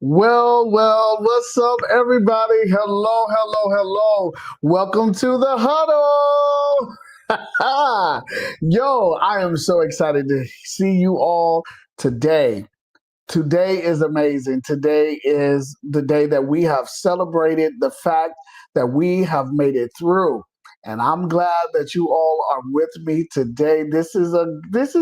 What's up, everybody? Hello. Welcome to the Huddle. Yo, I am so excited to see you all today. Today is amazing. Today is the day that we have celebrated the fact that we have made it through. And I'm glad that you all are with me today. This is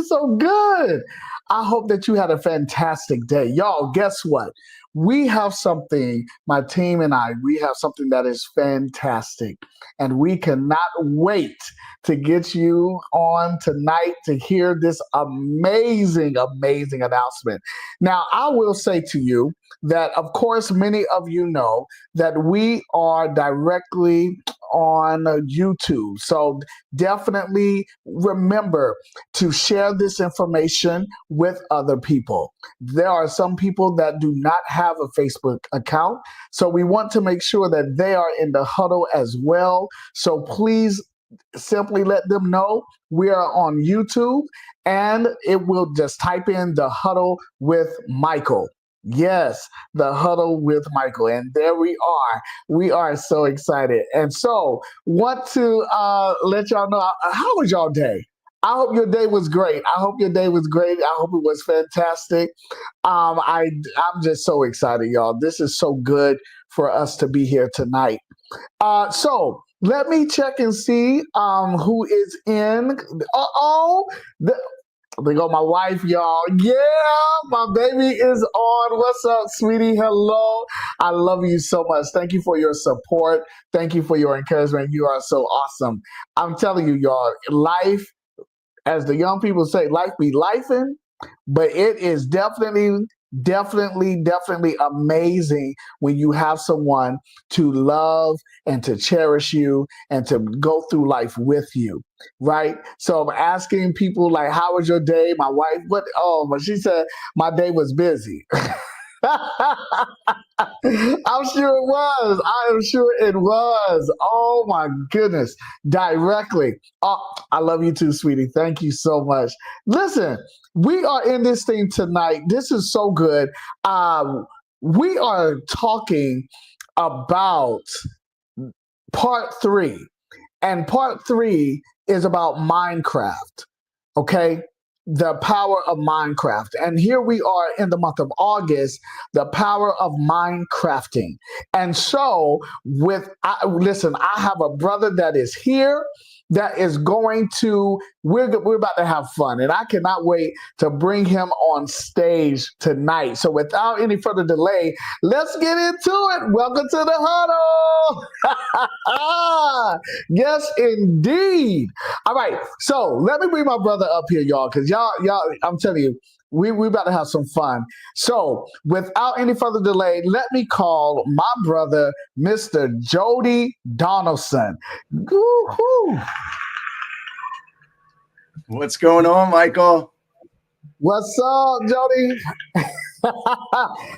so good. I hope that you had a fantastic day. Y'all, guess what? We have something, my team and we have something that is fantastic. And we cannot wait to get you on tonight to hear this amazing announcement. Now, I will say to you that, of course, many of you know that we are directly on YouTube. So definitely remember to share this information with other people. There are some people that do not have a Facebook account. So we want to make sure that they are in the huddle as well. So please simply let them know we are on YouTube, and it will just type in the huddle with Michael. Yes, the huddle with Michael. And there we are. We are so excited. And so, want to let y'all know, how was y'all day? I hope your day was great. I hope your day was great. I hope it was fantastic. I'm just so excited, y'all. This is so good for us to be here tonight. So let me check and see who is in. There go my wife, y'all. Yeah, my baby is on. What's up, sweetie? Hello. I love you so much. Thank you for your support. Thank you for your encouragement. You are so awesome. I'm telling you, y'all, life, as the young people say, life be lifing, but it is definitely amazing when you have someone to love and to cherish you and to go through life with you, right? So I'm asking people like, how was your day? My wife, but she said my day was busy. I'm sure it was. I am sure it was. Oh my goodness. Directly. Oh, I love you too, sweetie. Thank you so much. Listen, we are in this thing tonight. This is so good. We are talking about part three, and part three is about Minecraft. Okay, the power of Minecraft. And here we are in the month of August, the power of Minecrafting. And so, listen, I have a brother that is here that is going to, we're about to have fun. And I cannot wait to bring him on stage tonight. So, without any further delay, let's get into it. Welcome to the huddle. Yes, indeed. All right, so let me bring my brother up here, y'all, because y'all, I'm telling you, we about to have some fun. So, without any further delay, let me call my brother, Mr. Jody Donaldson. Woo-hoo. What's going on, Michael? What's up, Jody?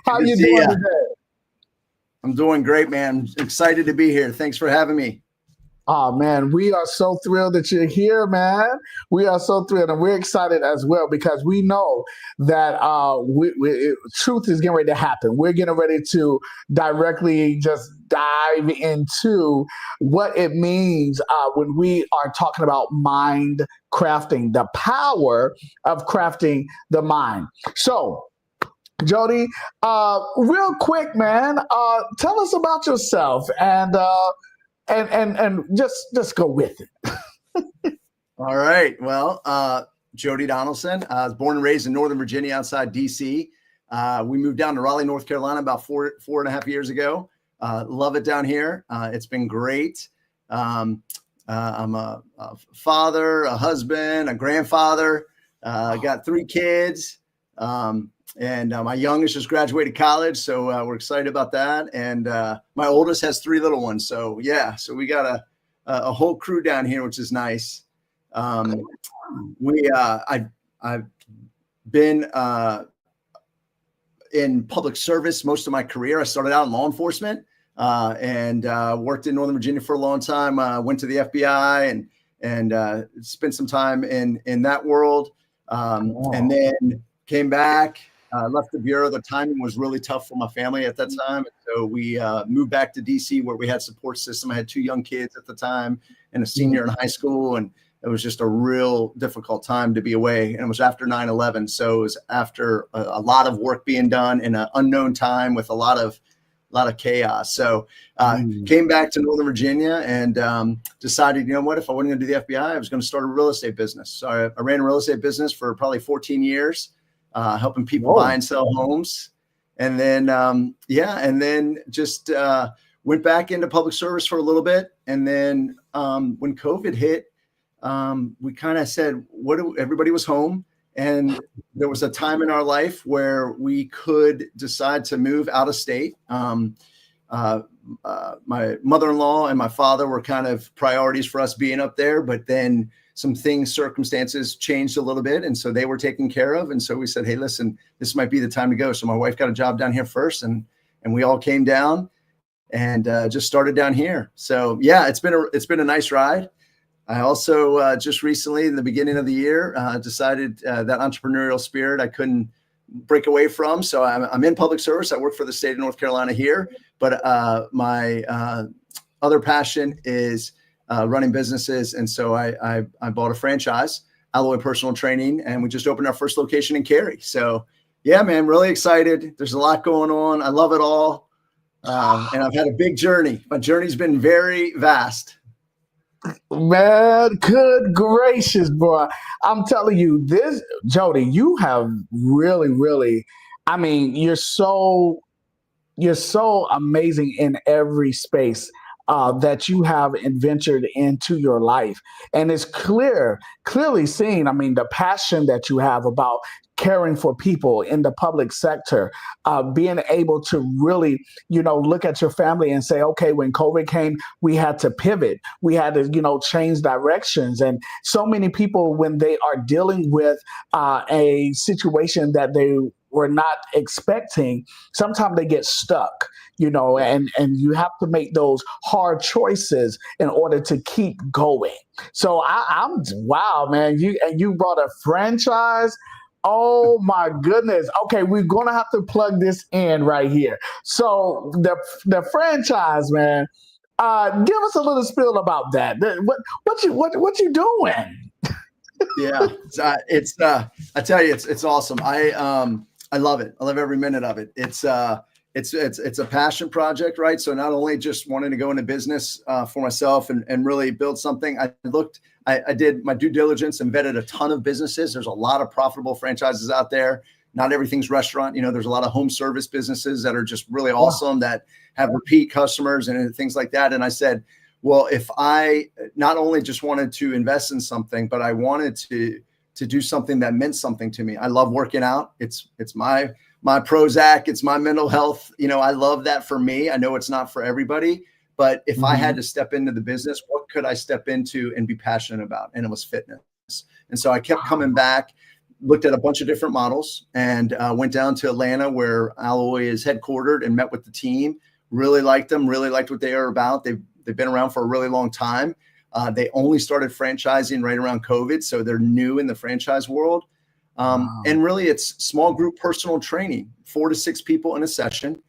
How you doing today? I'm doing great, man. Excited to be here. Thanks for having me. Oh, man, we are so thrilled that you're here, man. We are so thrilled, and we're excited as well because we know that truth is getting ready to happen. We're getting ready to directly just dive into what it means when we are talking about mind crafting, the power of crafting the mind. So, Jody, real quick, man, tell us about yourself and just go with it. All right. Well, Jody Donaldson. I was born and raised in Northern Virginia outside D.C. We moved down to Raleigh, North Carolina about four and a half years ago. Love it down here. It's been great. I'm a father, a husband, a grandfather. Got 3 kids. And my youngest just graduated college, so we're excited about that. And my oldest has 3 little ones. So yeah, so we got a whole crew down here, which is nice. I've been in public service most of my career. I started out in law enforcement and worked in Northern Virginia for a long time. Went to the FBI and spent some time in that world, and then came back. left the bureau. The timing was really tough for my family at that time. So we moved back to DC where we had support system. I had 2 young kids at the time and a senior in high school. And it was just a real difficult time to be away. And it was after 9/11. So it was after a lot of work being done in an unknown time with a lot of chaos. So came back to Northern Virginia and decided, you know what, if I wasn't going to do the FBI, I was going to start a real estate business. So I ran a real estate business for probably 14 years, helping people buy and sell homes. And then, and then just went back into public service for a little bit. And then when COVID hit, we kind of said, everybody was home. And there was a time in our life where we could decide to move out of state. My mother-in-law and my father were kind of priorities for us being up there, but then circumstances changed a little bit. And so they were taken care of. And so we said, hey, listen, this might be the time to go. So my wife got a job down here first and we all came down and just started down here. So yeah, it's been a nice ride. I also just recently, in the beginning of the year, decided that entrepreneurial spirit I couldn't break away from. So I'm in public service. I work for the state of North Carolina here, but my other passion is running businesses. And so I bought a franchise, Alloy Personal Training, and we just opened our first location in Cary. So yeah, man, really excited. There's a lot going on. I love it all. And I've had a big journey. My journey's been very vast. Man, good gracious, boy. I'm telling you, Jody, you have really, really, I mean, you're so amazing in every space that you have adventured into your life. And it's clearly seen, I mean, the passion that you have about caring for people in the public sector, being able to really, look at your family and say, okay, when COVID came, we had to pivot. We had to, change directions. And so many people, when they are dealing with a situation that they were not expecting, sometimes they get stuck, and you have to make those hard choices in order to keep going. So I'm wow, man, you brought a franchise. Oh my goodness. Okay, we're gonna have to plug this in right here. So the franchise, man, give us a little spiel about that. What you doing? Yeah, I tell you, it's awesome. I love it. I love every minute of it. It's a passion project, right? So not only just wanting to go into business for myself and really build something, I did my due diligence and vetted a ton of businesses. There's a lot of profitable franchises out there. Not everything's restaurant. There's a lot of home service businesses that are just really awesome that have repeat customers and things like that. And I said, well, if I not only just wanted to invest in something, but I wanted to do something that meant something to me. I love working out. It's my Prozac. It's my mental health. I love that for me. I know it's not for everybody, but if I had to step into the business, what could I step into and be passionate about? And it was fitness. And so I kept coming back, looked at a bunch of different models and went down to Atlanta where Alloy is headquartered and met with the team. Really liked them, really liked what they are about. They've been around for a really long time. They only started franchising right around COVID. So they're new in the franchise world. And really it's small group personal training, 4 to 6 people in a session.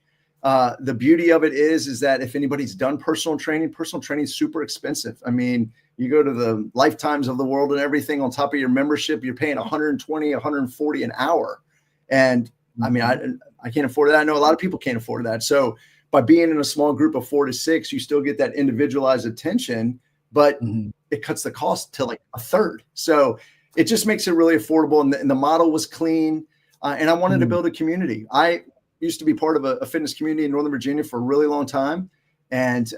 The beauty of it is that if anybody's done personal training is super expensive. I mean, you go to the Lifetimes of the world and everything on top of your membership, you're paying 120, 140 an hour. And I mean, I can't afford that. I know a lot of people can't afford that. So by being in a small group of 4 to 6, you still get that individualized attention, but it cuts the cost to like a third. So it just makes it really affordable. And the model was clean. And I wanted to build a community. I used to be part of a fitness community in Northern Virginia for a really long time. And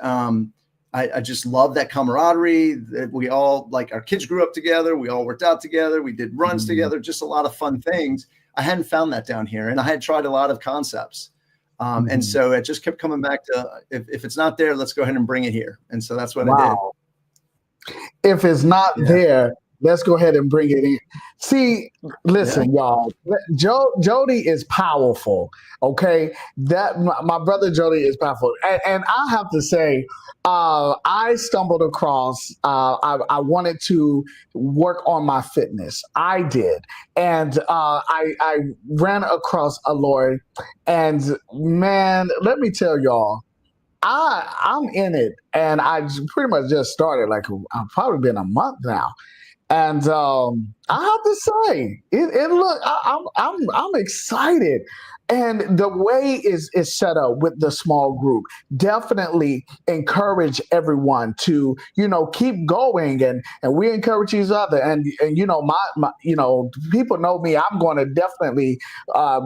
I just love that camaraderie that we all, like, our kids grew up together. We all worked out together. We did runs together, just a lot of fun things. I hadn't found that down here. And I had tried a lot of concepts. And so it just kept coming back to, if it's not there, let's go ahead and bring it here. And so that's what I did. If it's not there, let's go ahead and bring it in. See, listen, y'all. Jody is powerful. Okay, that my brother Jody is powerful, and I have to say, I stumbled across. I wanted to work on my fitness. I did, and I ran across a Lord, and man, let me tell y'all. I'm in it, and pretty much just started. Like I've probably been a month now, and I have to say, it look, I'm excited, and the way is set up with the small group. Definitely encourage everyone to keep going, and we encourage each other, and my people know me. I'm going to definitely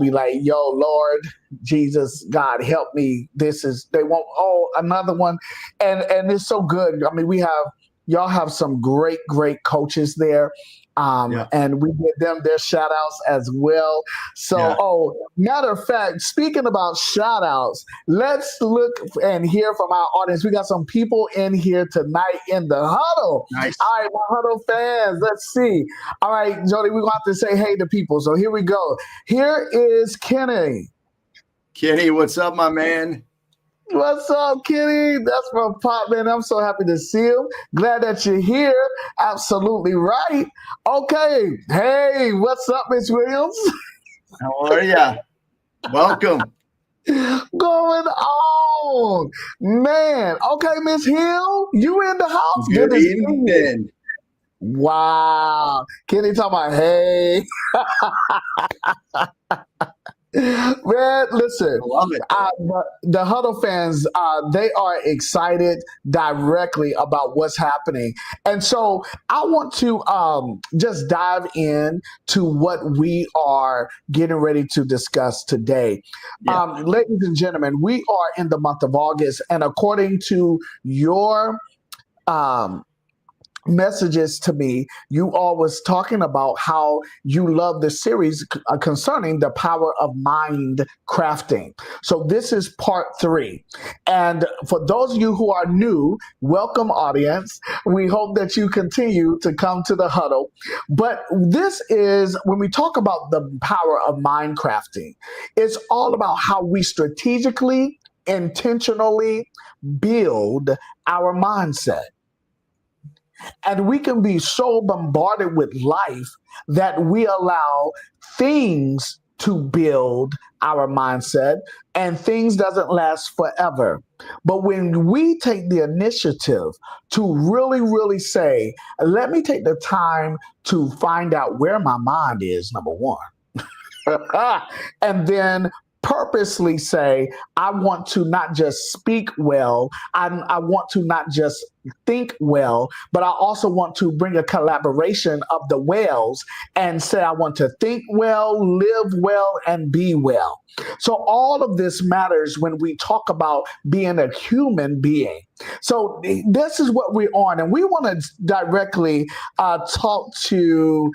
be like, yo, Lord Jesus, God, help me. They want another one, and it's so good. I mean, y'all have some great coaches there. And we give them their shout outs as well. So, matter of fact, speaking about shout outs, let's look and hear from our audience. We got some people in here tonight in the huddle. Nice. All right, my huddle fans, let's see. All right, Jody, we're going to have to say hey to people. So here we go. Here is Kenny. Kenny, what's up, my man? What's up, Kenny? That's my pop, man. I'm so happy to see you. Glad that you're here. Absolutely right. Okay. Hey, what's up, Miss Williams? How are ya? Welcome. Going on, man. Okay, Miss Hill, you in the house? Good evening. Wow. Kenny talking about hey. Man, listen, I love it. The Huddle fans, they are excited directly about what's happening. And so I want to just dive in to what we are getting ready to discuss today. Yeah. Ladies and gentlemen, we are in the month of August, and according to your messages to me, you all was talking about how you love the series concerning the power of mind crafting. So this is part 3. And for those of you who are new, welcome audience. We hope that you continue to come to the huddle. But this is when we talk about the power of mind crafting, it's all about how we strategically, intentionally build our mindset. And we can be so bombarded with life that we allow things to build our mindset, and things doesn't last forever. But when we take the initiative to really say, let me take the time to find out where my mind is, number one, and then purposely say, I want to not just speak well, I want to not just think well, but I also want to bring a collaboration of the wells and say, I want to think well, live well, and be well. So all of this matters when we talk about being a human being. So this is what we're on, and we want to directly talk to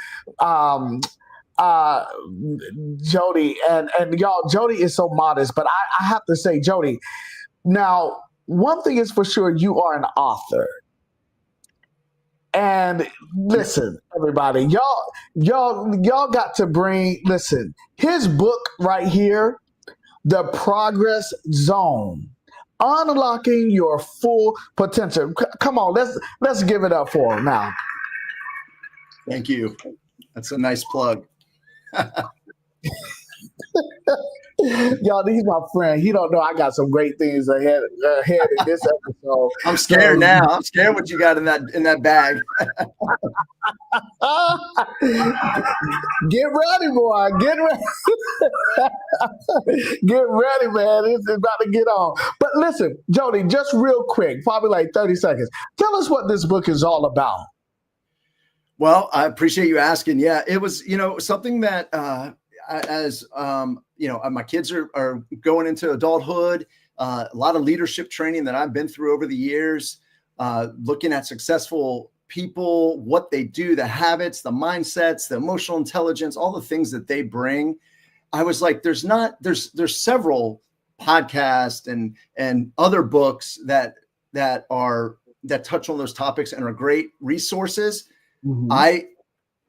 Jody, and y'all, Jody is so modest, but I have to say, Jody, now one thing is for sure, you are an author. And listen, everybody, y'all got to listen, his book right here, The Progress Zone, Unlocking Your Full Potential. Come on, let's give it up for him now. Thank you. That's a nice plug. Y'all, he's my friend. He don't know I got some great things ahead in this episode. I'm scared now. I'm scared what you got in that bag. Get ready, boy. Get ready. Get ready, man. It's about to get on. But listen, Jody, just real quick, probably like 30 seconds. Tell us what this book is all about. Well, I appreciate you asking. Yeah, it was, something that as my kids are going into adulthood, a lot of leadership training that I've been through over the years, looking at successful people, what they do, the habits, the mindsets, the emotional intelligence, all the things that they bring. I was like, there's several podcasts and other books that touch on those topics and are great resources. Mm-hmm.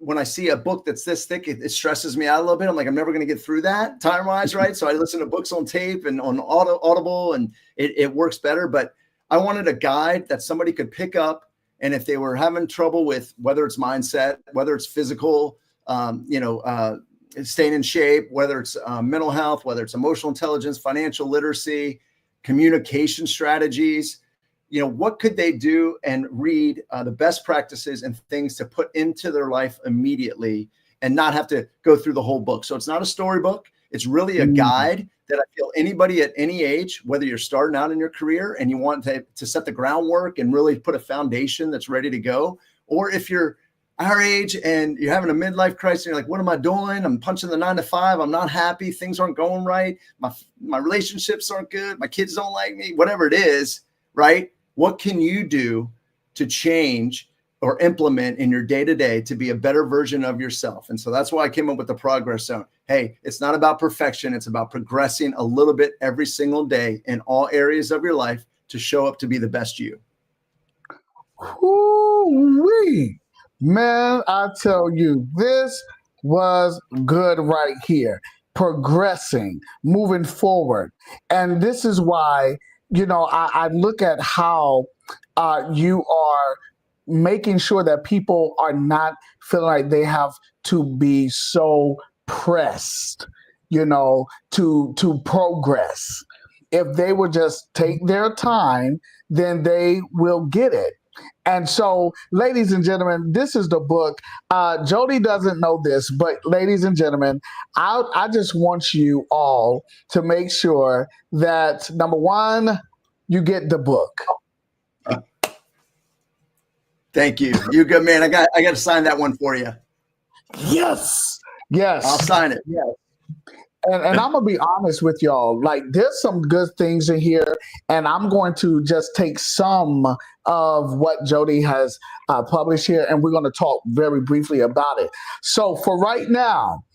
when I see a book that's this thick, it stresses me out a little bit. I'm like, I'm never going to get through that time wise. Right. So I listen to books on tape and on Audible, and it works better. But I wanted a guide that somebody could pick up. And if they were having trouble with whether it's mindset, whether it's physical, staying in shape, whether it's mental health, whether it's emotional intelligence, financial literacy, communication strategies, what could they do and read the best practices and things to put into their life immediately and not have to go through the whole book. So it's not a storybook. It's really a guide that I feel anybody at any age, whether you're starting out in your career and you want to set the groundwork and really put a foundation that's ready to go, or if you're our age and you're having a midlife crisis, and you're like, what am I doing? I'm punching the 9 to 5. I'm not happy. Things aren't going right. My relationships aren't good. My kids don't like me, whatever it is, right? What can you do to change or implement in your day-to-day to be a better version of yourself? And so that's why I came up with the progress zone. Hey, it's not about perfection. It's about progressing a little bit every single day in all areas of your life to show up to be the best you. Ooh-wee. Man, I tell you, this was good right here. Progressing, moving forward. And this is why, I look at how you are making sure that people are not feeling like they have to be so pressed, to progress. If they would just take their time, then they will get it. And so, ladies and gentlemen, this is the book. Jody doesn't know this, but ladies and gentlemen, I just want you all to make sure that, number one, you get the book. Thank you. You good, man. I got to sign that one for you. Yes. I'll sign it. Yes. And I'm going to be honest with y'all. Like, there's some good things in here, and I'm going to just take some of what Jody has published here, and we're going to talk very briefly about it. So for right now,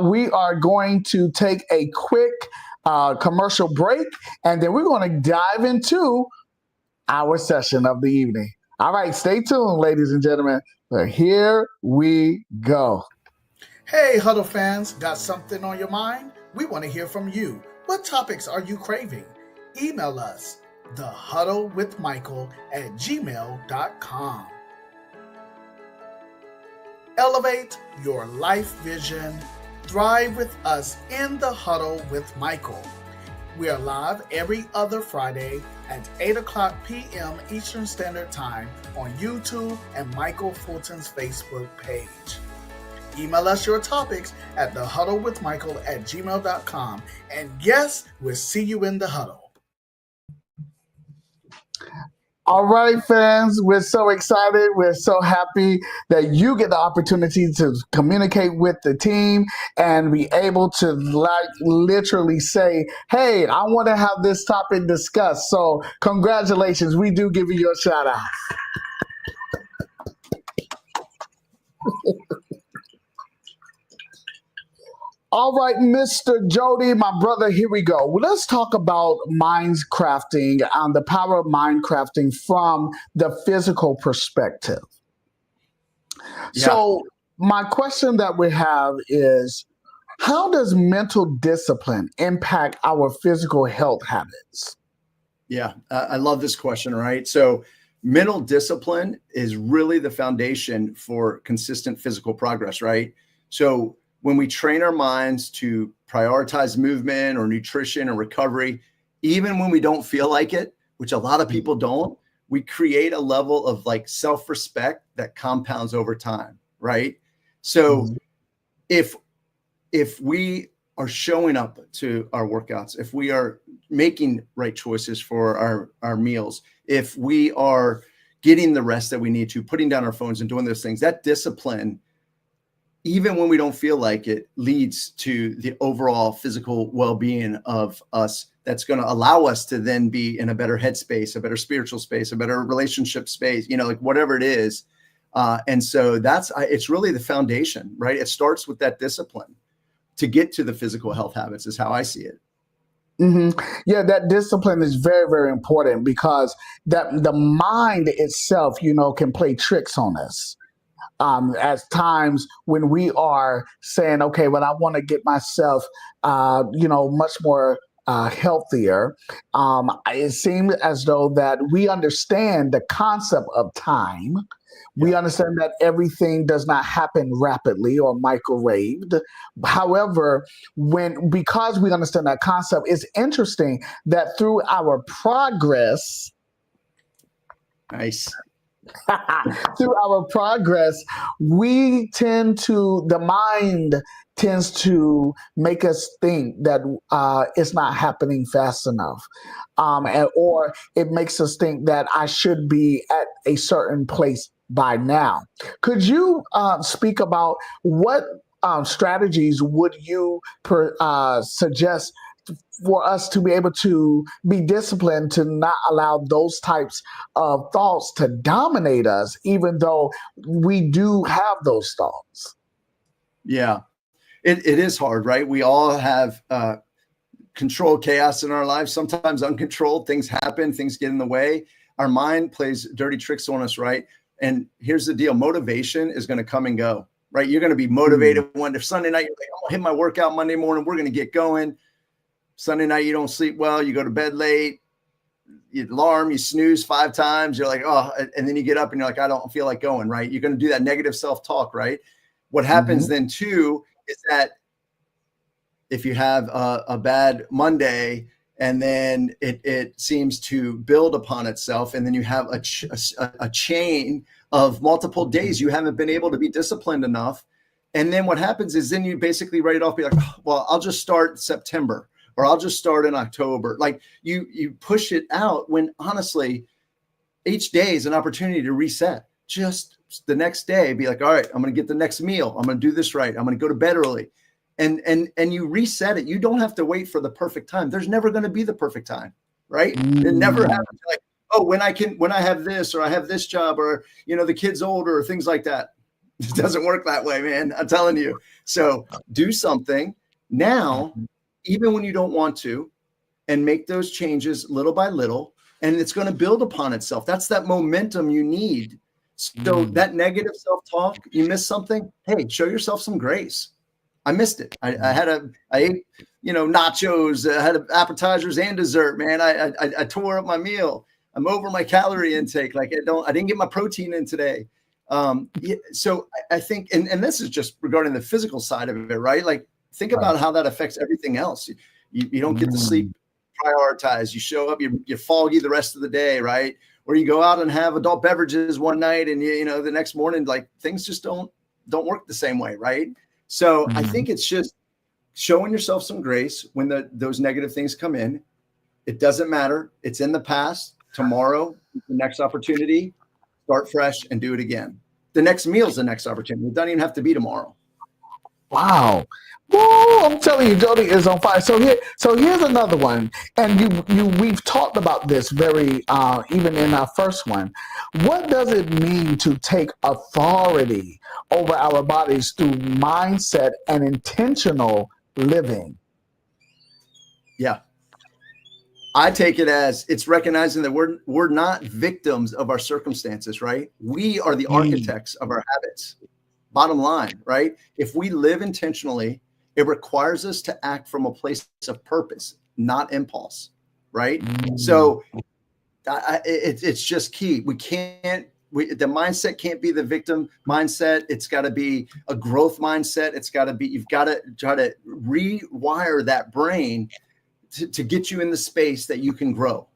we are going to take a quick commercial break, and then we're going to dive into our session of the evening. All right, stay tuned, ladies and gentlemen. Here we go. Hey, Huddle fans, got something on your mind? We want to hear from you. What topics are you craving? Email us, thehuddlewithmichael@gmail.com. Elevate your life vision. Thrive with us in the Huddle with Michael. We are live every other Friday at 8 o'clock p.m. Eastern Standard Time on YouTube and Michael Fulton's Facebook page. Email us your topics at thehuddlewithmichael@gmail.com. And yes, we'll see you in the huddle. All right, fans, we're so excited. We're so happy that you get the opportunity to communicate with the team and be able to literally say, hey, I want to have this topic discussed. So congratulations. We do give you your shout out. All right, Mr. Jody, my brother, here we go. Well, let's talk about mind crafting, the power of mind crafting from the physical perspective. Yeah. So my question that we have is, how does mental discipline impact our physical health habits? Yeah, I love this question, right? So mental discipline is really the foundation for consistent physical progress, right? So when we train our minds to prioritize movement or nutrition or recovery, even when we don't feel like it, which a lot of people don't, we create a level of like self-respect that compounds over time, right? So if we are showing up to our workouts, if we are making right choices for our meals, if we are getting the rest that we need to, putting down our phones and doing those things, that discipline, even when we don't feel like it, leads to the overall physical well-being of us. That's going to allow us to then be in a better headspace, a better spiritual space, a better relationship space, like whatever it is. And so it's really the foundation, right? It starts with that discipline to get to the physical health habits is how I see it. Mm-hmm. Yeah, that discipline is very, very important because that the mind itself, can play tricks on us. As times when we are saying, okay, well, I want to get myself, much more healthier. It seems as though that we understand the concept of time. We understand that everything does not happen rapidly or microwaved. However, because we understand that concept, it's interesting that through our progress, Nice. through our progress, the mind tends to make us think that it's not happening fast enough. Or it makes us think that I should be at a certain place by now. Could you speak about what strategies would you suggest for us to be able to be disciplined, to not allow those types of thoughts to dominate us, even though we do have those thoughts? Yeah, it is hard, right? We all have controlled chaos in our lives. Sometimes uncontrolled things happen, things get in the way. Our mind plays dirty tricks on us, right? And here's the deal. Motivation is going to come and go, right? You're going to be motivated if Sunday night, you're like, I'm going to hit my workout Monday morning. We're going to get going. Sunday night, you don't sleep well. You go to bed late. You snooze 5 times. You're like, oh, and then you get up and you're like, I don't feel like going, right? You're going to do that negative self-talk, right? What happens then too is that if you have a bad Monday and then it seems to build upon itself, and then you have a chain of multiple days you haven't been able to be disciplined enough. And then what happens is then you basically write it off, be like, oh, well, I'll just start September, or I'll just start in October. Like you push it out when honestly, each day is an opportunity to reset. Just the next day, be like, all right, I'm going to get the next meal. I'm going to do this right. I'm going to go to bed early. And you reset it. You don't have to wait for the perfect time. There's never going to be the perfect time, right? It never happens. Like, oh, when I have this, or I have this job, or, the kid's older, or things like that. It doesn't work that way, man. I'm telling you. So do something now, even when you don't want to, and make those changes little by little, and it's going to build upon itself. That's that momentum you need. So that negative self-talk, you miss something, hey, show yourself some grace. I missed it. I ate, nachos, I had appetizers and dessert, man. I tore up my meal. I'm over my calorie intake. Like I didn't get my protein in today. So I think, and this is just regarding the physical side of it, right? Like think about how that affects everything else. You don't get to sleep, prioritize. You show up, you're foggy the rest of the day, right? Or you go out and have adult beverages one night, and the next morning, like things just don't work the same way, right? So I think it's just showing yourself some grace when those negative things come in. It doesn't matter. It's in the past. Tomorrow, the next opportunity, start fresh and do it again. The next meal is the next opportunity. It doesn't even have to be tomorrow. Wow. Whoa, I'm telling you, Jody is on fire. So here's another one. And we've talked about this very even in our first one. What does it mean to take authority over our bodies through mindset and intentional living? Yeah. I take it as it's recognizing that we're not victims of our circumstances, right? We are the architects of our habits. Bottom line, right? If we live intentionally, it requires us to act from a place of purpose, not impulse, right? So it's just key. The mindset can't be the victim mindset. It's got to be a growth mindset. You've got to try to rewire that brain to get you in the space that you can grow.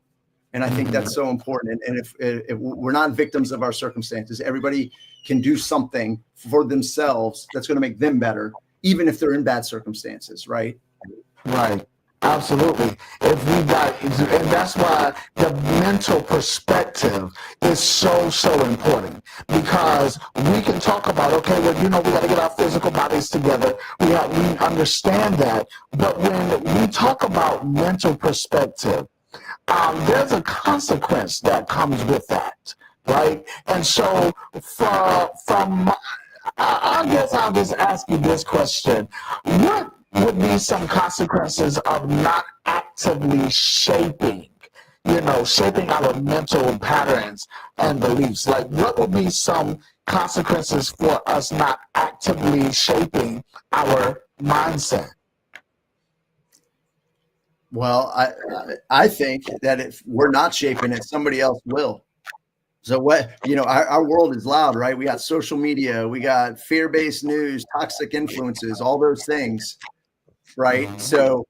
And I think that's so important. And if we're not victims of our circumstances, everybody can do something for themselves that's going to make them better, even if they're in bad circumstances, right? Right. Absolutely. And that's why the mental perspective is so important, because we can talk about, okay, well, we got to get our physical bodies together. We understand that. But when we talk about mental perspective, there's a consequence that comes with that, right? And so I guess I'll just ask you this question. What would be some consequences of not actively shaping our mental patterns and beliefs? Like, what would be some consequences for us not actively shaping our mindset? Well, I think that if we're not shaping it, somebody else will. So what, our world is loud, right? We got social media, we got fear-based news, toxic influences, all those things, right? So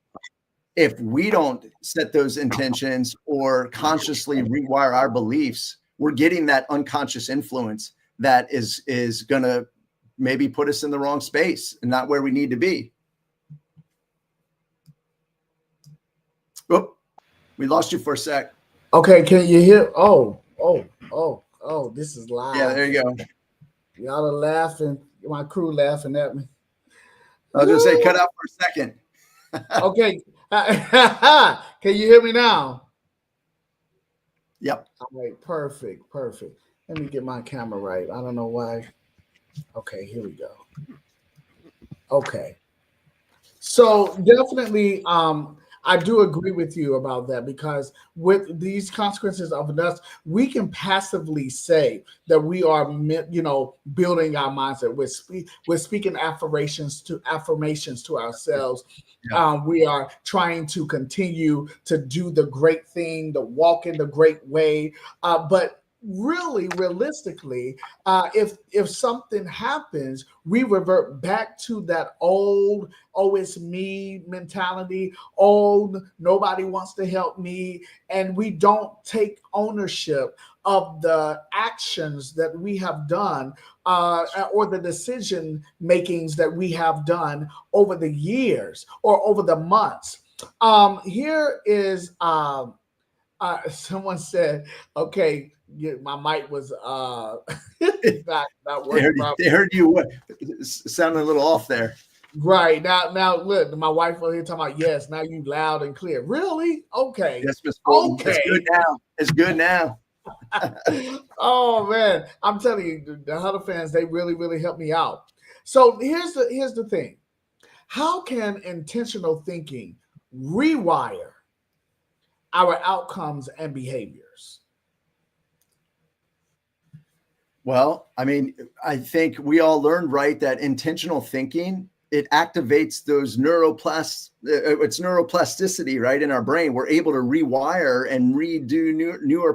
if we don't set those intentions or consciously rewire our beliefs, we're getting that unconscious influence that is going to maybe put us in the wrong space and not where we need to be. Oh, we lost you for a sec. Okay, can you hear? Oh, this is live. Yeah, there you go. Y'all are laughing. My crew laughing at me. I was going to say, cut out for a second. Okay. Can you hear me now? Yep. All right, perfect. Let me get my camera right. I don't know why. Okay, here we go. Okay. So definitely, I do agree with you about that, because with these consequences of us, we can passively say that we are, building our mindset. We're speaking affirmations to ourselves. Yeah. We are trying to continue to do the great thing, to walk in the great way. But really, realistically, if something happens, we revert back to that old, oh, it's me mentality. Oh, nobody wants to help me. And we don't take ownership of the actions that we have done, or the decision makings that we have done over the years or over the months. Here is someone said, okay, my mic was not working. They heard you sounding a little off there. Right. Now look, my wife over here talking about, yes, now you loud and clear. Really? Okay. Yes, Miss Fulton. Okay. It's good now. It's good now. Oh man, I'm telling you, the Huddle fans, they really, really helped me out. So here's the thing. How can intentional thinking rewire our outcomes and behaviors? Well, I mean, I think we all learned, right, that intentional thinking, it activates those it's neuroplasticity, right, in our brain. We're able to rewire and redo neural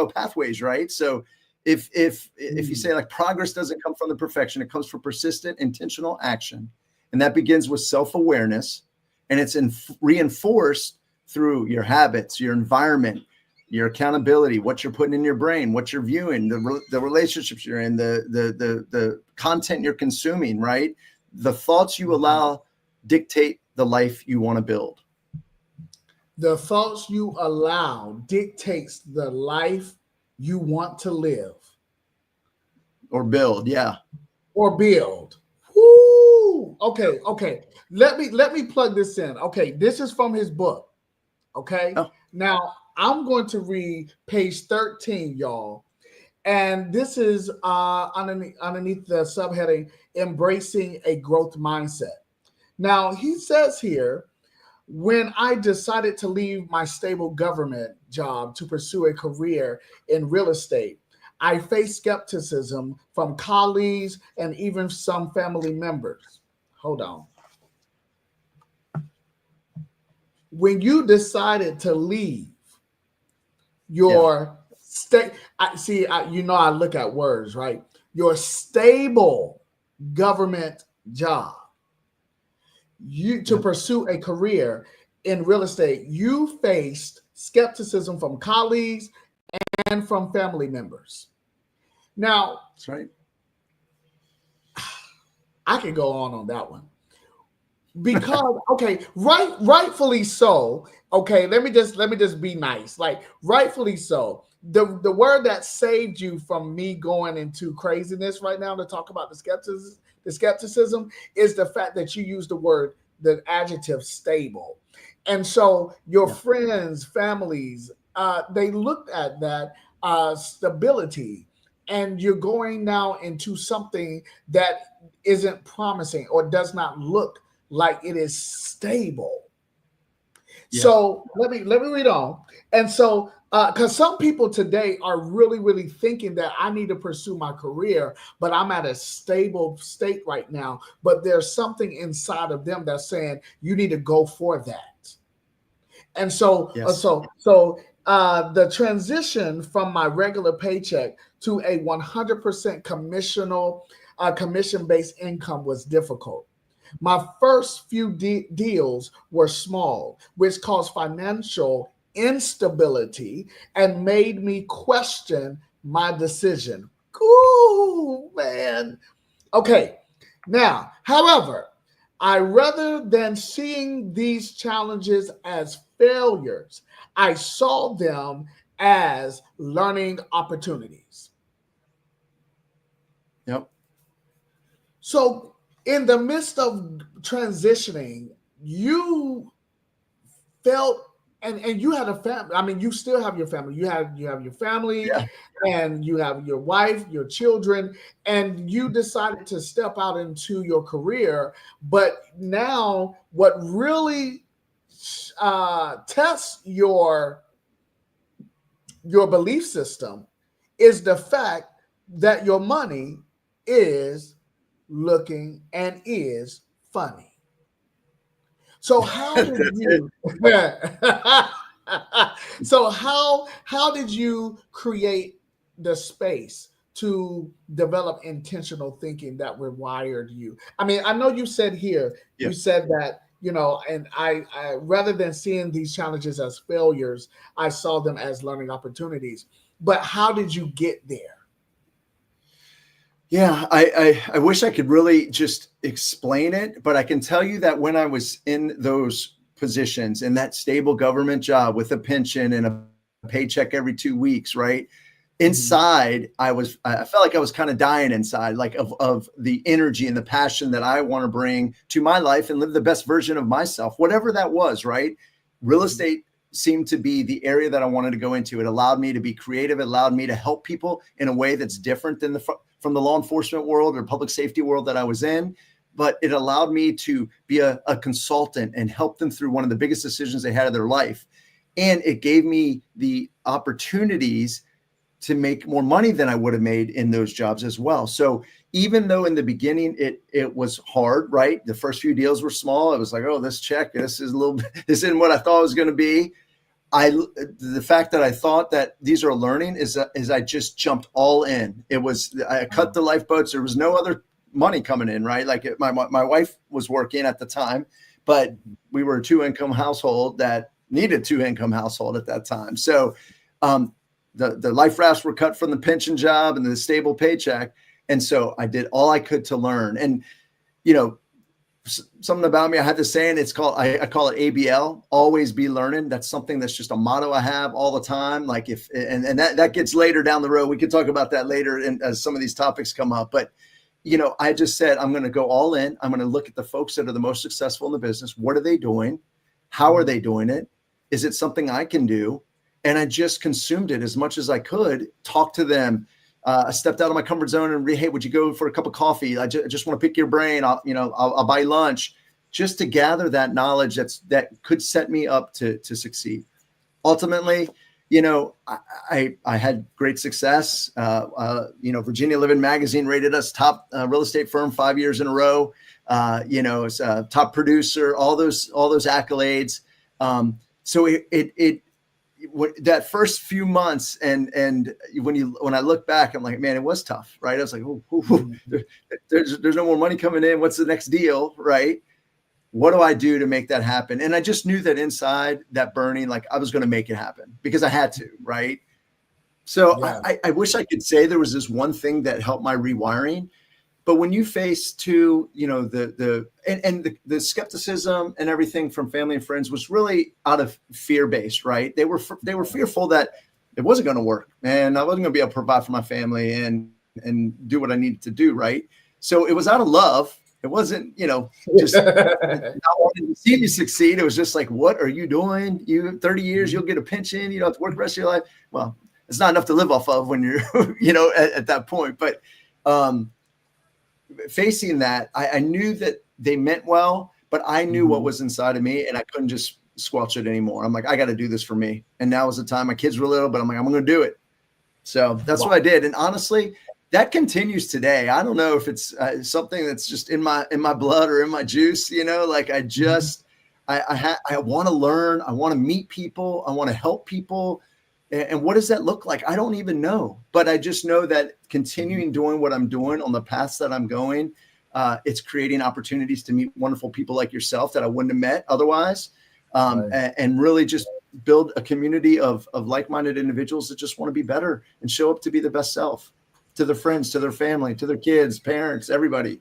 pathways, right? So if you say, like, progress doesn't come from the perfection, it comes from persistent intentional action, and that begins with self-awareness, and it's reinforced through your habits, your environment, your accountability, what you're putting in your brain, what you're viewing, the relationships you're in, the content you're consuming, right? The thoughts you allow dictate the life you want to build. The thoughts you allow dictates the life you want to live. Or build, yeah. Or build. Woo! Okay. Let me plug this in. Okay, this is from his book. Okay. Oh. Now I'm going to read page 13, y'all. And this is underneath the subheading, Embracing a Growth Mindset. Now, he says here, when I decided to leave my stable government job to pursue a career in real estate, I faced skepticism from colleagues and even some family members. Hold on. When you decided to leave your I look at words, right? Your stable government job, to pursue a career in real estate, you faced skepticism from colleagues and from family members. Now, that's right. I could go on that one. Because rightfully so. Okay, let me just be nice. Like, rightfully so. The word that saved you from me going into craziness right now to talk about the skepticism is the fact that you used the adjective stable. And so your friends, families, they looked at that stability, and you're going now into something that isn't promising or does not look like it is stable. So let me read on. And so, because some people today are really, really thinking that I need to pursue my career, but I'm at a stable state right now. But there's something inside of them that's saying you need to go for that. And so, Yes. the transition from my regular paycheck to a 100% commission-based income was difficult. My first few deals were small, which caused financial instability and made me question my decision. Ooh, man. Okay. Now, however, rather than seeing these challenges as failures, I saw them as learning opportunities. Yep. So, in the midst of transitioning, you felt and you had a family. I mean, you still have your family. You have your family, Yeah. and you have your wife, your children, and you decided to step out into your career. But now, what really tests your belief system is the fact that your money is looking and is funny. So how did That's it. you so how did you create the space to develop intentional thinking that rewired you? I mean, I know you said here, Yeah. you said that, and I rather than seeing these challenges as failures, I saw them as learning opportunities. But how did you get there? Yeah, I wish I could really just explain it, but I can tell you that when I was in those positions, in that stable government job with a pension and a paycheck every 2 weeks, right? Mhm. Inside, I felt like I was kind of dying inside, like of the energy and the passion that I want to bring to my life and live the best version of myself, whatever that was, right? Real estate seemed to be the area that I wanted to go into. It allowed me to be creative. It allowed me to help people in a way that's different than from the law enforcement world or public safety world that I was in. But it allowed me to be a consultant and help them through one of the biggest decisions they had of their life. And it gave me the opportunities to make more money than I would have made in those jobs as well. So even though in the beginning it was hard, right? The first few deals were small. It was like, oh, this check, this is a little bit, this isn't what I thought it was going to be. The fact that I thought that these are learning is I just jumped all in. I cut the lifeboats. There was no other money coming in, right? Like my wife was working at the time, but we were a 2-income household that needed 2-income household at that time. So, the life rafts were cut from the pension job and the stable paycheck. And so I did all I could to learn. And, something about me, I had this saying, I call it ABL, always be learning. That's something that's just a motto I have all the time. Like and that gets later down the road. We can talk about that later as some of these topics come up. But, I just said, I'm going to go all in. I'm going to look at the folks that are the most successful in the business. What are they doing? How are they doing it? Is it something I can do? And I just consumed it as much as I could, talk to them. I stepped out of my comfort zone and hey, would you go for a cup of coffee? I just want to pick your brain. I'll buy lunch just to gather that knowledge that could set me up to succeed. Ultimately, I had great success. Virginia Living Magazine rated us top real estate firm 5 years in a row. It's a top producer, all those accolades. So that first few months and when I look back, I'm like, man, it was tough, right? I was like, there's no more money coming in. What's the next deal, right? What do I do to make that happen? And I just knew that inside that burning, like I was going to make it happen because I had to, right? So Yeah. I wish I could say there was this one thing that helped my rewiring. But when you face the skepticism and everything from family and friends was really out of fear-based, right? They were fearful that it wasn't going to work, and I wasn't going to be able to provide for my family and do what I needed to do, right? So it was out of love. It wasn't, just not wanting to see you succeed. It was just like, what are you doing? You 30 years, you'll get a pension. You don't have to work the rest of your life. Well, it's not enough to live off of when you're, at that point. But facing that, I knew that they meant well, but I knew what was inside of me, and I couldn't just squelch it anymore. I'm like, I got to do this for me. And now is the time. My kids were little, but I'm like, I'm going to do it. So that's what I did. And honestly, that continues today. I don't know if it's something that's just in my blood or in my juice, like I just, I want to learn. I want to meet people. I want to help people. And what does that look like? I don't even know, but I just know that continuing doing what I'm doing on the paths that I'm going, it's creating opportunities to meet wonderful people like yourself that I wouldn't have met otherwise. And really just build a community of like-minded individuals that just want to be better and show up to be their best self, to their friends, to their family, to their kids, parents, everybody.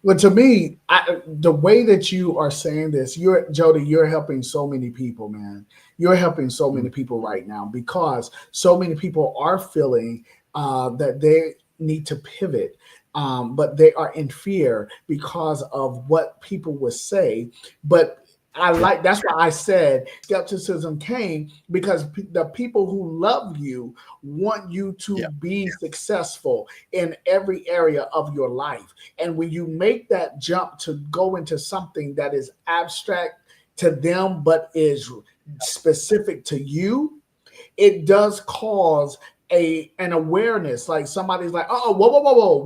Well, to me, the way that you are saying this, Jody, you're helping so many people, man. You're helping so many people right now because so many people are feeling that they need to pivot, but they are in fear because of what people would say. But that's why I said skepticism came because the people who love you want you to be successful in every area of your life. And when you make that jump to go into something that is abstract to them, but is specific to you, it does cause an awareness. Like somebody's like, oh, whoa,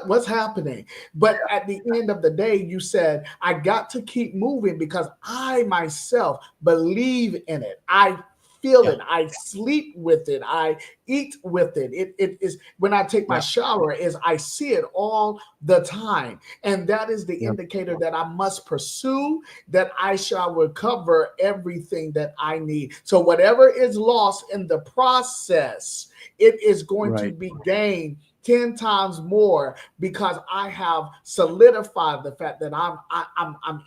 what's happening? But at the end of the day, you said, I got to keep moving because I myself believe in it. I feel it. I sleep with it. I eat with it. It is when I take my shower, is I see it all the time. And that is the indicator that I must pursue, that I shall recover everything that I need. So whatever is lost in the process, it is going to be gained 10 times more because I have solidified the fact that I'm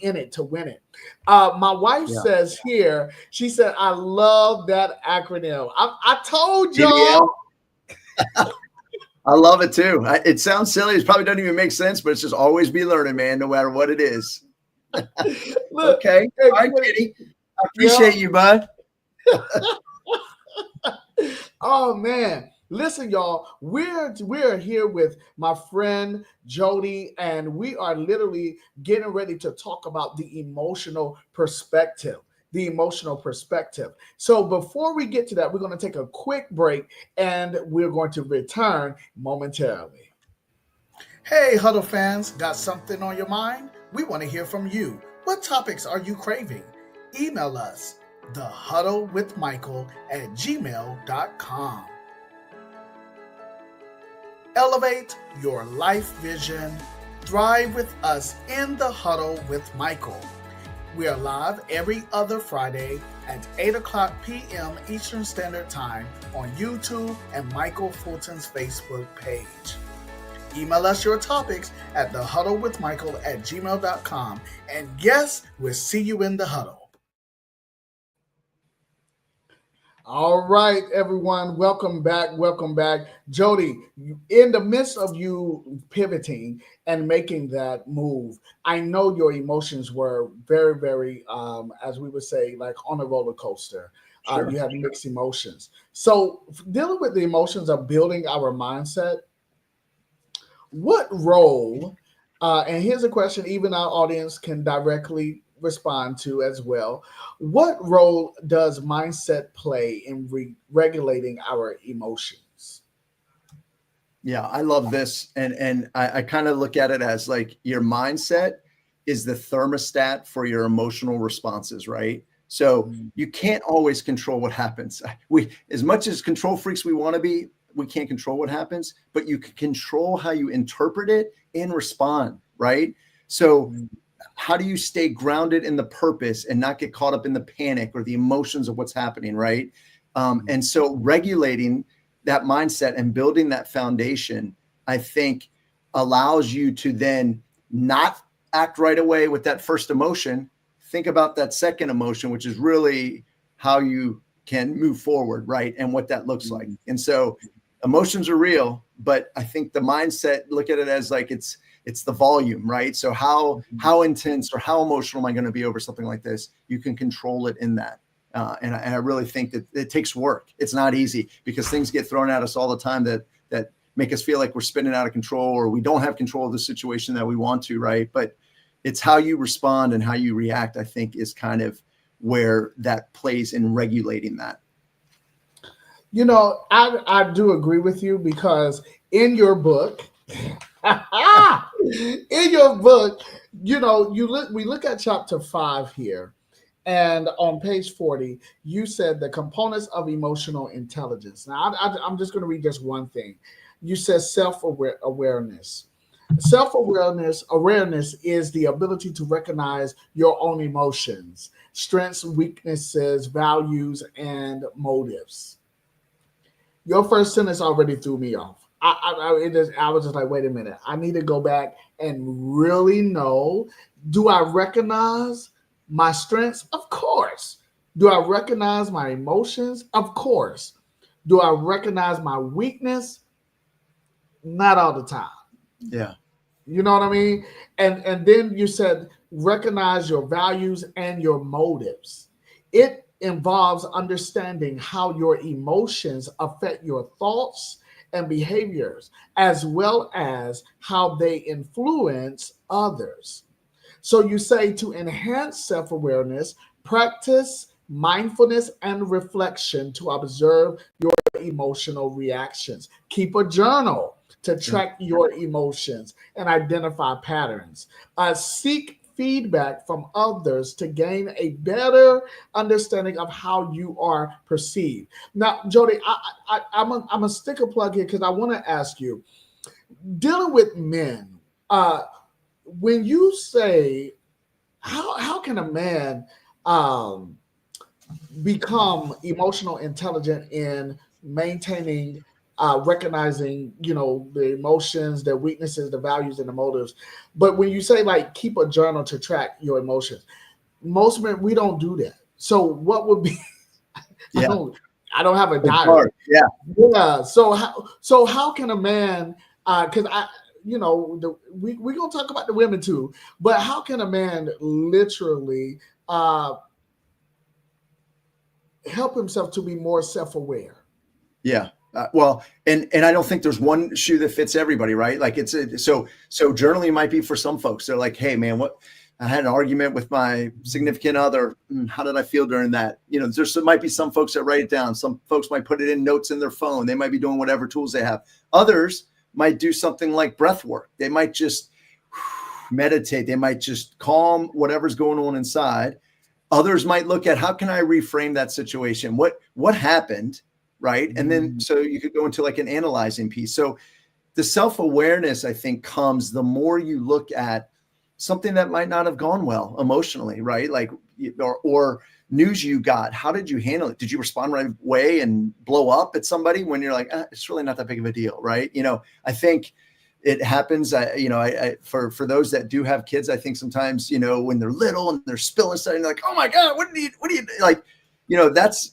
in it to win it. My wife says here, she said, I love that acronym. I told y'all. I love it too. It sounds silly. It probably doesn't even make sense, but it's just always be learning, man, no matter what it is. Look, okay. All right, Kitty. I appreciate you, bud. Oh, man. Listen, y'all, we're here with my friend Jody, and we are literally getting ready to talk about the emotional perspective. So before we get to that, we're going to take a quick break, and we're going to return momentarily. Hey, Huddle fans, got something on your mind? We want to hear from you. What topics are you craving? Email us, thehuddlewithmichael@gmail.com. Elevate your life vision. Thrive with us in the Huddle with Michael. We are live every other Friday at 8 o'clock p.m. Eastern Standard Time on YouTube and Michael Fulton's Facebook page. Email us your topics at thehuddlewithmichael@gmail.com. And yes, we'll see you in the huddle. All right, everyone. Welcome back. Jody, in the midst of you pivoting and making that move, I know your emotions were very, very, as we would say, like on a roller coaster. Sure. You had mixed emotions. So dealing with the emotions of building our mindset, what role, and here's a question even our audience can directly respond to as well. What role does mindset play in regulating our emotions? Yeah, I love this. And I kind of look at it as like your mindset is the thermostat for your emotional responses, right? So you can't always control what happens. As much as control freaks we want to be, we can't control what happens, but you can control how you interpret it and respond, right? So how do you stay grounded in the purpose and not get caught up in the panic or the emotions of what's happening, right? And so regulating that mindset and building that foundation, I think, allows you to then not act right away with that first emotion. Think about that second emotion, which is really how you can move forward, right? And what that looks like. And so emotions are real, but I think the mindset, look at it as like it's the volume, right? So how intense or how emotional am I going to be over something like this? You can control it in that. And I really think that it takes work. It's not easy because things get thrown at us all the time that make us feel like we're spinning out of control or we don't have control of the situation that we want to, right? But it's how you respond and how you react, I think, is kind of where that plays in regulating that. You know, I do agree with you, because in your book, in your book, you know, we look at chapter 5 here, and on page 40, you said the components of emotional intelligence. Now, I'm just going to read just one thing. You said awareness. Awareness is the ability to recognize your own emotions, strengths, weaknesses, values, and motives. Your first sentence already threw me off. I was just like, wait a minute. I need to go back and really know, do I recognize my strengths? Of course. Do I recognize my emotions? Of course. Do I recognize my weakness? Not all the time. Yeah. You know what I mean? And then you said recognize your values and your motives. It involves understanding how your emotions affect your thoughts and behaviors, as well as how they influence others. So you say to enhance self awareness, practice mindfulness and reflection to observe your emotional reactions. Keep a journal to track your emotions and identify patterns. Seek feedback from others to gain a better understanding of how you are perceived. Now, Jody, I'm a sticker plug here, because I want to ask you, dealing with men, when you say, how can a man um, become emotional intelligent in maintaining, recognizing, you know, the emotions, their weaknesses, the values, and the motives? But when you say, like, keep a journal to track your emotions, most men, we don't do that. So what would be? Yeah. I don't have a diary. Yeah. Yeah. So how can a man? Because you know, we're gonna talk about the women too, but how can a man literally help himself to be more self-aware? Yeah. Well, and I don't think there's one shoe that fits everybody, right? Like so journaling might be for some folks. They're like, hey man, I had an argument with my significant other. How did I feel during that? You know, might be some folks that write it down. Some folks might put it in notes in their phone. They might be doing whatever tools they have. Others might do something like breath work. They might just meditate. They might just calm whatever's going on inside. Others might look at, how can I reframe that situation? What happened? Right. And then, so you could go into like an analyzing piece. So the self-awareness, I think, comes the more you look at something that might not have gone well emotionally, right? Like, or news you got, how did you handle it? Did you respond right away and blow up at somebody when you're like, it's really not that big of a deal, right? You know, I think it happens. For those that do have kids, I think sometimes, you know, when they're little and they're spilling stuff, and they're like, oh my God, what do you like? You know, that's,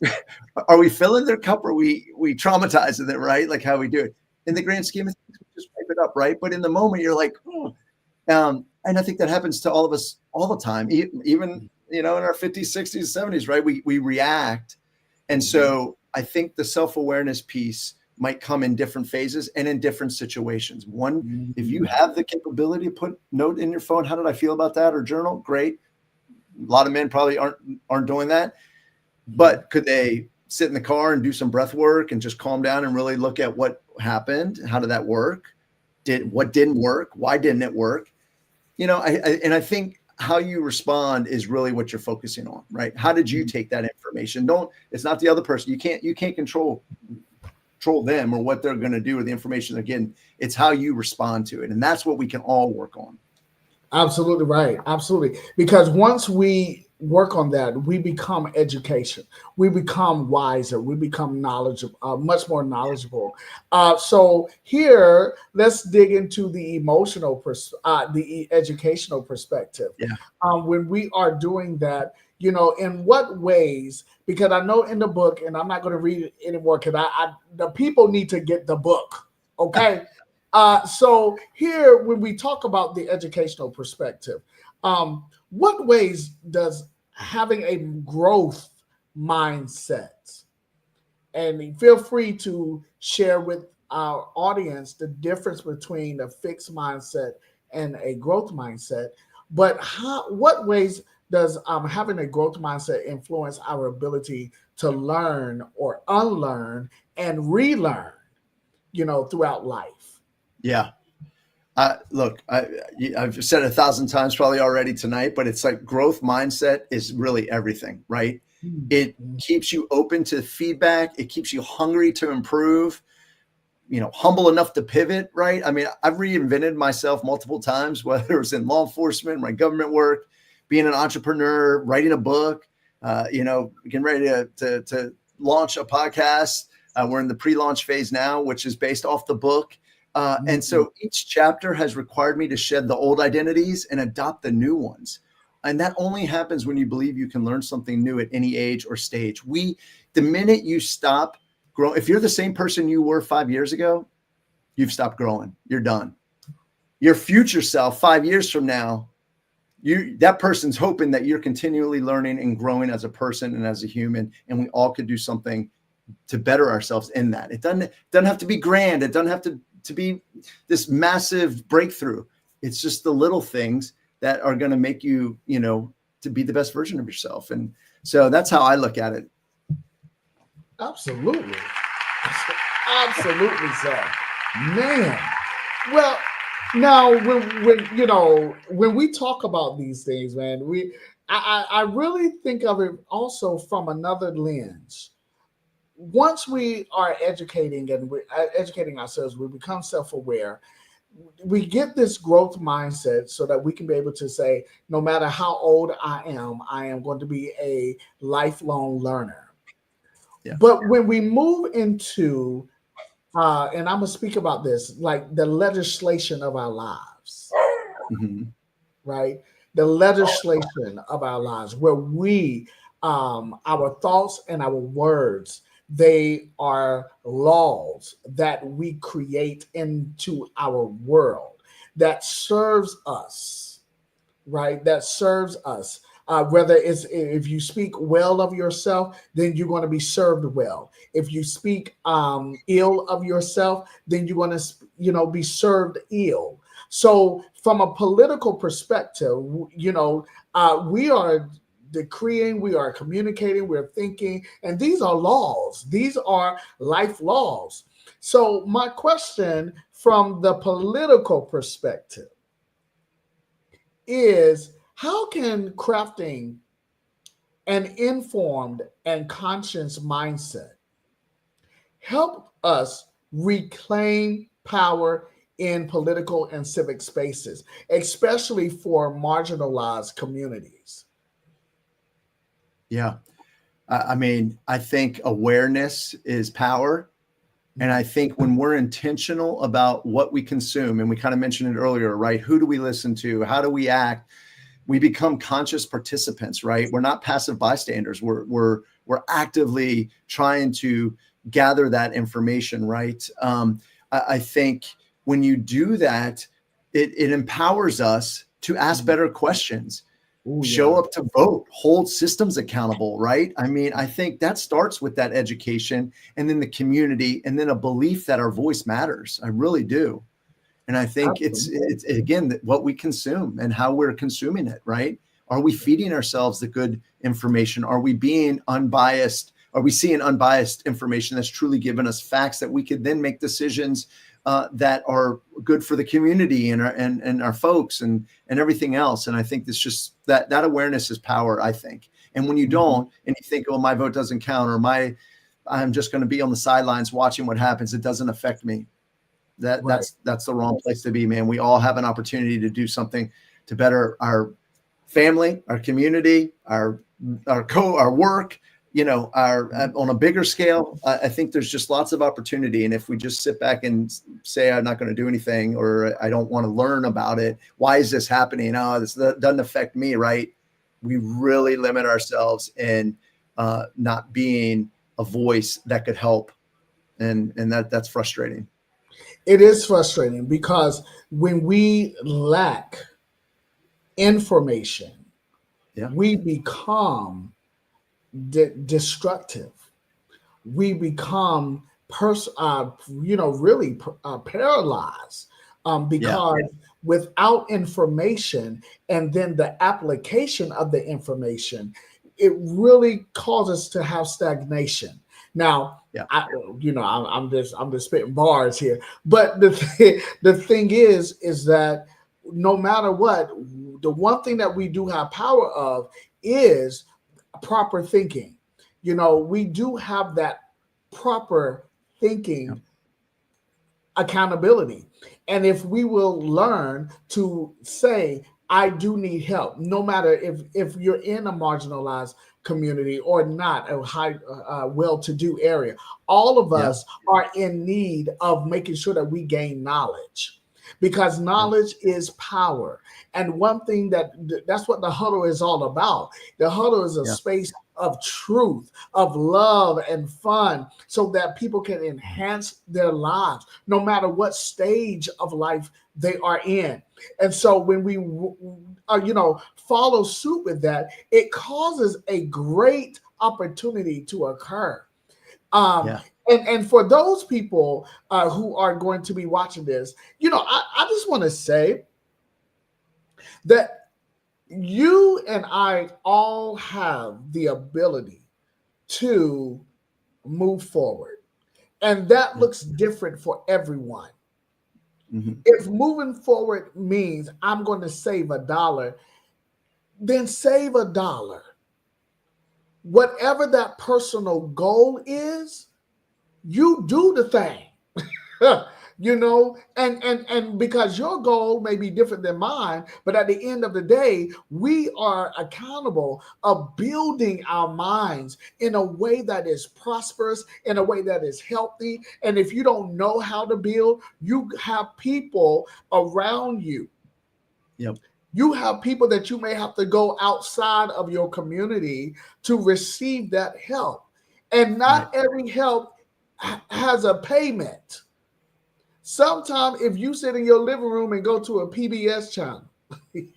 are we filling their cup, or we traumatizing it, right? Like how we do it. In the grand scheme of things, we just wipe it up, right? But in the moment, you're like, oh. And I think that happens to all of us all the time, even, you know, in our 50s, 60s, 70s, right? We react. And so I think the self-awareness piece might come in different phases and in different situations. One, if you have the capability to put note in your phone, how did I feel about that, or journal? Great. A lot of men probably aren't doing that. But could they sit in the car and do some breath work and just calm down and really look at what happened? How did that work? What didn't work? Why didn't it work? You know, I think how you respond is really what you're focusing on, right? How did you take that information? It's not the other person. You can't control them or what they're going to do with the information they're getting. It's how you respond to it. And that's what we can all work on. Absolutely right. Absolutely. Because once we work on that, we become education. We become wiser. We become knowledgeable, much more knowledgeable. So here, let's dig into the the educational perspective. Yeah. When we are doing that, you know, in what ways? Because I know in the book, and I'm not going to read it anymore, because the people need to get the book. Okay. So here, when we talk about the educational perspective, what ways does having a growth mindset, and feel free to share with our audience the difference between a fixed mindset and a growth mindset, but what ways does having a growth mindset influence our ability to learn or unlearn and relearn, throughout life? Yeah. Look, I've said it 1,000 times probably already tonight, but it's like growth mindset is really everything, right? It Mm. keeps you open to feedback. It keeps you hungry to improve, humble enough to pivot, right? I mean, I've reinvented myself multiple times, whether it was in law enforcement, my government work, being an entrepreneur, writing a book, getting ready to launch a podcast. We're in the pre-launch phase now, which is based off the book. And so each chapter has required me to shed the old identities and adopt the new ones. And that only happens when you believe you can learn something new at any age or stage. The minute you stop growing, if you're the same person you were 5 years ago, you've stopped growing. You're done. Your future self, 5 years from now, that person's hoping that you're continually learning and growing as a person and as a human. And we all could do something to better ourselves in that. It doesn't have to be grand. It doesn't have to be this massive breakthrough. It's just the little things that are going to make you, to be the best version of yourself. And so that's how I look at it. Absolutely. Absolutely, sir. Man. Well, now when we talk about these things, man, I really think of it also from another lens. Once we are educating and we're educating ourselves, we become self-aware. We get this growth mindset so that we can be able to say, no matter how old I am going to be a lifelong learner. Yeah. But when we move into, and I'm going to speak about this, like the legislation of our lives, right? The legislation of our lives, where our thoughts and our words, they are laws that we create into our world that serves us, right? That serves us. Whether it's if you speak well of yourself, then you're going to be served well. If you speak ill of yourself, then you're going to, be served ill. So, from a political perspective, we are decreeing, we are communicating, we're thinking, and these are laws. These are life laws. So, my question from the political perspective is, how can crafting an informed and conscious mindset help us reclaim power in political and civic spaces, especially for marginalized communities? Yeah. I mean, I think awareness is power. And I think when we're intentional about what we consume, and we kind of mentioned it earlier, right? Who do we listen to? How do we act? We become conscious participants, right? We're not passive bystanders. We're actively trying to gather that information, right? I think when you do that, it empowers us to ask better questions. Ooh, Show yeah. up to vote, hold systems accountable, right? I mean, I think that starts with that education and then the community and then a belief that our voice matters. I really do. And I think it's again, what we consume and how we're consuming it, right? Are we feeding ourselves the good information? Are we being unbiased? Are we seeing unbiased information that's truly given us facts that we could then make decisions that are good for the community and our folks and everything else? And I think it's just that awareness is power, I think. And when you don't, and you think, oh, my vote doesn't count, or I'm just going to be on the sidelines watching what happens, it doesn't affect me. That's the wrong place to be, man. We all have an opportunity to do something to better our family, our community, our work, on a bigger scale. I think there's just lots of opportunity. And if we just sit back and say, I'm not going to do anything, or I don't want to learn about it, why is this happening? Oh, this doesn't affect me, right? We really limit ourselves in not being a voice that could help. And that's frustrating. It is frustrating because when we lack information, we become destructive. We become really paralyzed because without information and then the application of the information, it really causes to have stagnation. Now, Yeah. I'm just spitting bars here, but the thing is that no matter what, the one thing that we do have power of is proper thinking. We do have that proper Yeah. thinking accountability. And if we will learn to say, I do need help, no matter if you're in a marginalized community or not, a high, well-to-do area, all of Yeah. us are in need of making sure that we gain knowledge, because Yeah. knowledge is power. And one thing that's what the huddle is all about. The huddle is a Yeah. space of truth, of love and fun, so that people can enhance their lives no matter what stage of life they are in. And so when we follow suit with that, it causes a great opportunity to occur. um Yeah. and for those people who are going to be watching this, I just want to say that you and I all have the ability to move forward. And that Yeah. looks different for everyone. Mhm. If moving forward means I'm going to save $1, then save $1. Whatever that personal goal is, you do the thing. And because your goal may be different than mine, but at the end of the day, we are accountable of building our minds in a way that is prosperous, in a way that is healthy. And if you don't know how to build, you have people around you. Yep. You have people that you may have to go outside of your community to receive that help. And Right. not every help has a payment. Sometimes if you sit in your living room and go to a PBS channel, you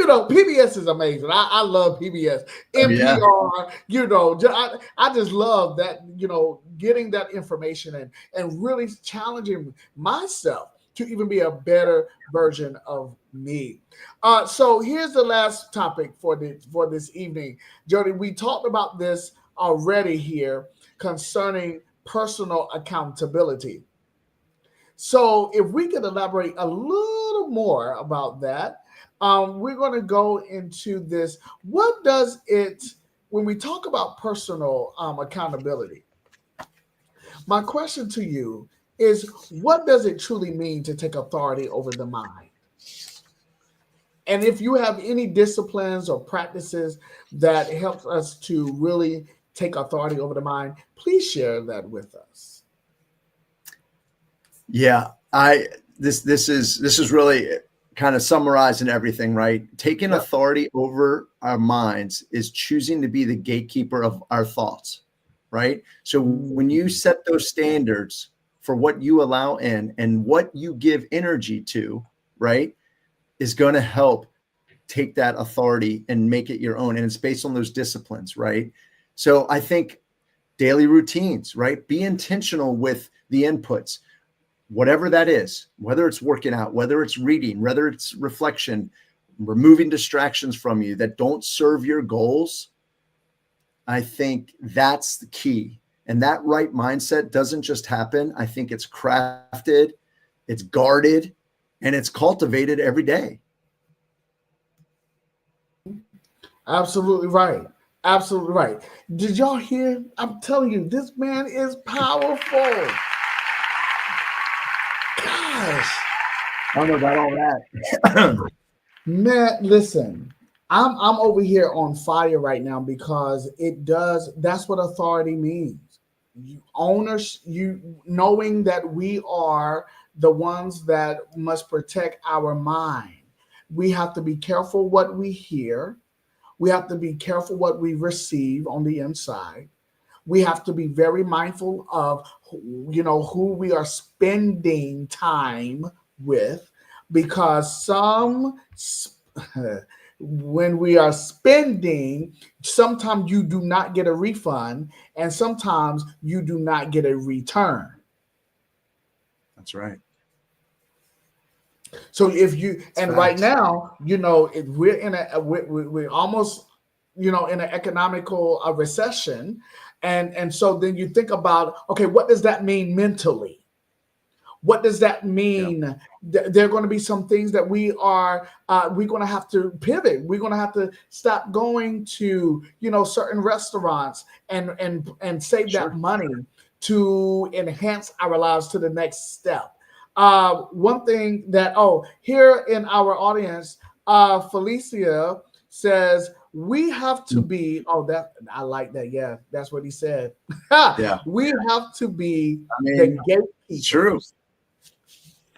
know, PBS is amazing. I love PBS, Oh, yeah. NPR. I just love that. Getting that information and really challenging myself to even be a better version of me. So here's the last topic for this evening, Jody. We talked about this already here concerning personal accountability. So if we could elaborate a little more about that, we're going to go into this. What does it, when we talk about personal accountability, my question to you is, what does it truly mean to take authority over the mind? And if you have any disciplines or practices that help us to really take authority over the mind, please share that with us. Yeah. This is really kind of summarizing everything, right? Taking Yep. authority over our minds is choosing to be the gatekeeper of our thoughts, right? So when you set those standards for what you allow in and what you give energy to, right, is going to help take that authority and make it your own. And it's based on those disciplines, right? So I think daily routines, right? Be intentional with the inputs, whatever that is, whether it's working out, whether it's reading, whether it's reflection, removing distractions from you that don't serve your goals. I think that's the key. And that right mindset doesn't just happen. I think it's crafted, it's guarded, and it's cultivated every day. Absolutely right. Absolutely right. Did y'all hear? I'm telling you, this man is powerful. Gosh. I don't know about all that. Man, listen. I'm over here on fire right now because that's what authority means. You knowing that we are the ones that must protect our mind. We have to be careful what we hear. We have to be careful what we receive on the inside. We have to be very mindful of who we are spending time with, because when we are spending, sometimes you do not get a refund and sometimes you do not get a return. That's right. So if you and Facts. right now, if we're in we're almost, in an economical recession, and so then you think about, okay, what does that mean mentally? What does that mean? There are going to be some things that we're going to have to pivot. We're going to have to stop going to, certain restaurants and save Sure. that money to enhance our lives to the next step. One thing that, here in our audience, Felicia says, we have to be, I like that. Yeah, that's what he said. Yeah. We have to be the It's gatekeepers. true.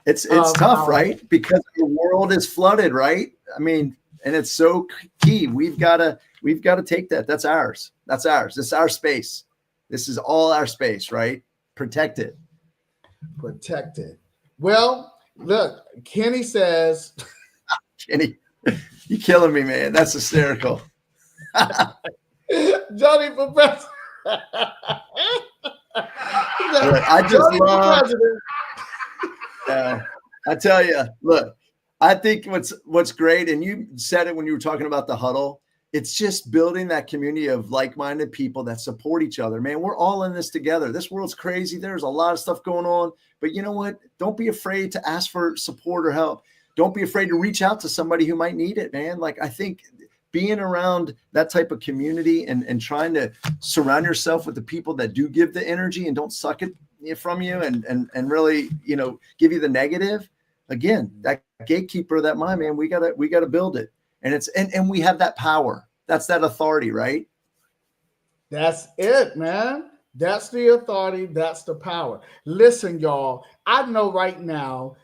It's tough, right? Because the world is flooded, right? I mean, and it's so key. We've got to take that. That's ours. That's ours. This is our space. This is all our space, right? Protect it. Protect it. Well, look, Kenny says, Kenny, you killing me, man. That's hysterical. Jody for president. I just love. I tell you, look, I think what's great, and you said it when you were talking about the huddle, it's just building that community of like-minded people that support each other. Man, we're all in this together. This world's crazy. There's a lot of stuff going on, but you know what? Don't be afraid to ask for support or help. Don't be afraid to reach out to somebody who might need it, man. Like, I think being around that type of community and trying to surround yourself with the people that do give the energy and don't suck it from you and really, give you the negative. Again, that gatekeeper of that mind, man, we gotta build it. And we have that power. That's that authority, right? That's it, man. That's the authority. That's the power. Listen, y'all, I know right now,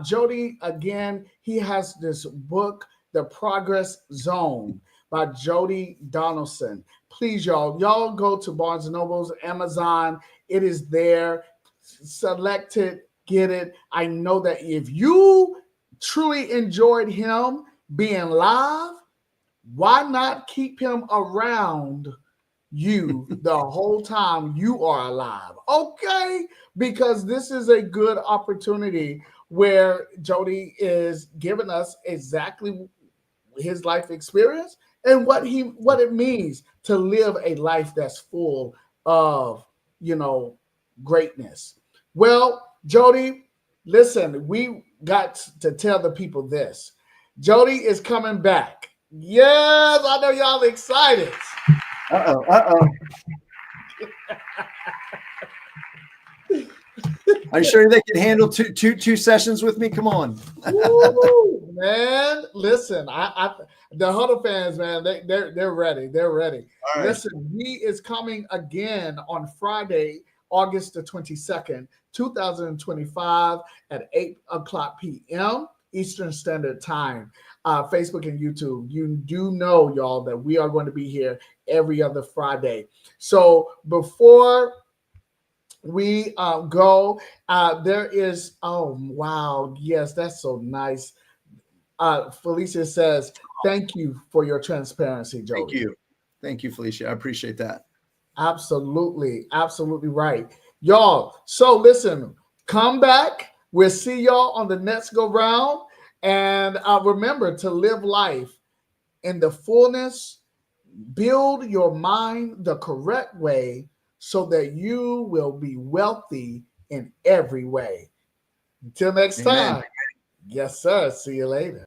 Jody, again, he has this book, The Progress Zone by Jody Donaldson. Please, y'all go to Barnes & Noble's, Amazon. It is there. Select it, get it. I know that if you truly enjoyed him being live, why not keep him around you the whole time you are alive? Okay, because this is a good opportunity where Jody is giving us exactly his life experience and what it means to live a life that's full of, greatness. Well, Jody, listen, we got to tell the people this. Jody is coming back. Yes, I know y'all excited. Uh-oh. Are you sure they can handle two sessions with me? Come on. Woo, man. Listen, the Huddle fans, man, they're ready. They're ready. All right. Listen, he is coming again on Friday, August the 22nd, 2025 at 8:00 p.m. Eastern Standard Time. Facebook and YouTube. You do know, y'all, that we are going to be here every other Friday. So before we go, there is, oh, wow. Yes, that's so nice. Felicia says, thank you for your transparency, Jody. Thank you, Felicia. I appreciate that. Absolutely. Absolutely right. Y'all, so listen, come back. We'll see y'all on the next go round. And remember to live life in the fullness. Build your mind the correct way so that you will be wealthy in every way. Until next time. Yes, sir. See you later.